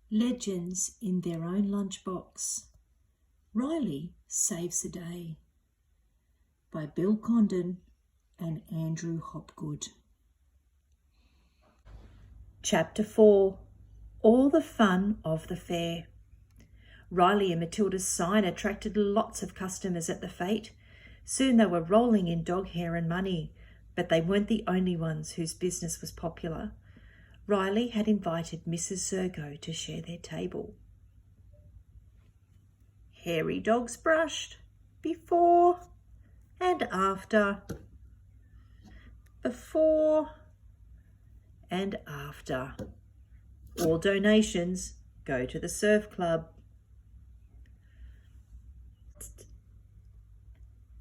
Legends in their own lunchbox. Riley Saves the Day by Bill Condon and Andrew Hopgood. Chapter 4. All the Fun of the Fair. Riley and Matilda's sign attracted lots of customers at the fete. Soon they were rolling in dog hair and money, but they weren't the only ones whose business was popular. Riley had invited Mrs. Zergo to share their table. Hairy dogs brushed, before and after, before and after. All donations go to the surf club.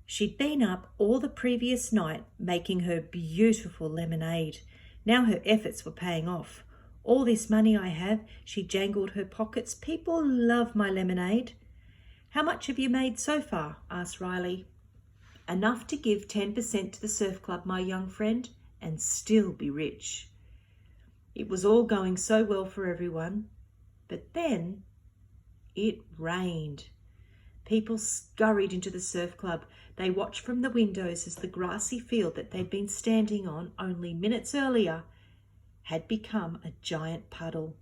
She'd been up all the previous night making her beautiful lemonade. Now her efforts were paying off. All this money I have, she jangled her pockets. People love my lemonade. How much have you made so far? Asked Riley. Enough to give 10% to the surf club, my young friend, and still be rich. It was all going so well for everyone, but then it rained. People scurried into the surf club. They watched from the windows as the grassy field that they'd been standing on only minutes earlier had become a giant puddle.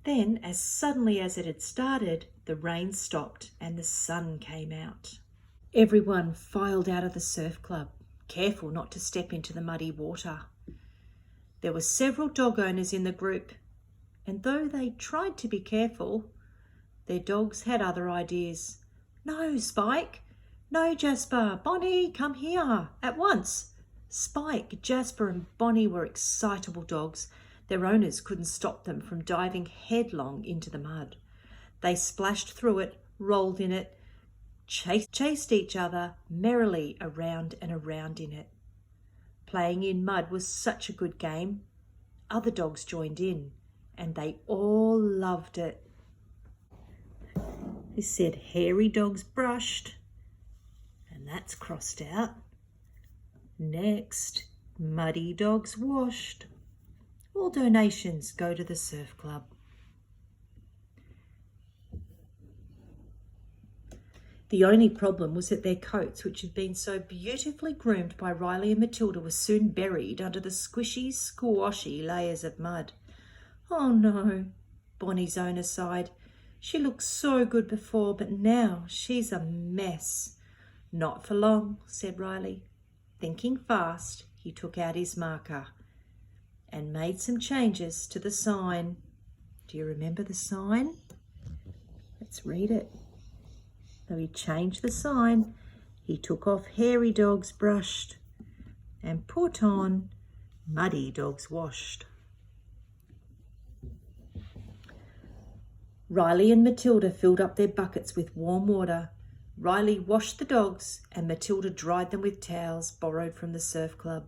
Then, as suddenly as it had started, the rain stopped and the sun came out. Everyone filed out of the surf club, careful not to step into the muddy water. There were several dog owners in the group, and though they tried to be careful, their dogs had other ideas. No, Spike. No, Jasper. Bonnie, come here at once. Spike, Jasper and Bonnie were excitable dogs. Their owners couldn't stop them from diving headlong into the mud. They splashed through it, rolled in it, chased each other merrily around and around in it. Playing in mud was such a good game. Other dogs joined in, and they all loved it. He said hairy dogs brushed, and that's crossed out. Next, muddy dogs washed. All donations go to the surf club. The only problem was that their coats, which had been so beautifully groomed by Riley and Matilda, were soon buried under the squishy, squashy layers of mud. Oh no, Bonnie's owner sighed. She looked so good before, but now she's a mess. Not for long, said Riley. Thinking fast, he took out his marker and made some changes to the sign. Do you remember the sign? Let's read it. So he changed the sign. He took off hairy dogs brushed and put on muddy dogs washed. Riley and Matilda filled up their buckets with warm water. Riley washed the dogs and Matilda dried them with towels borrowed from the surf club.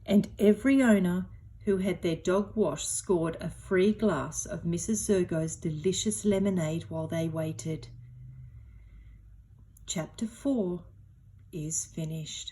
And every owner who had their dog washed scored a free glass of Mrs. Zergo's delicious lemonade while they waited. Chapter 4 is finished.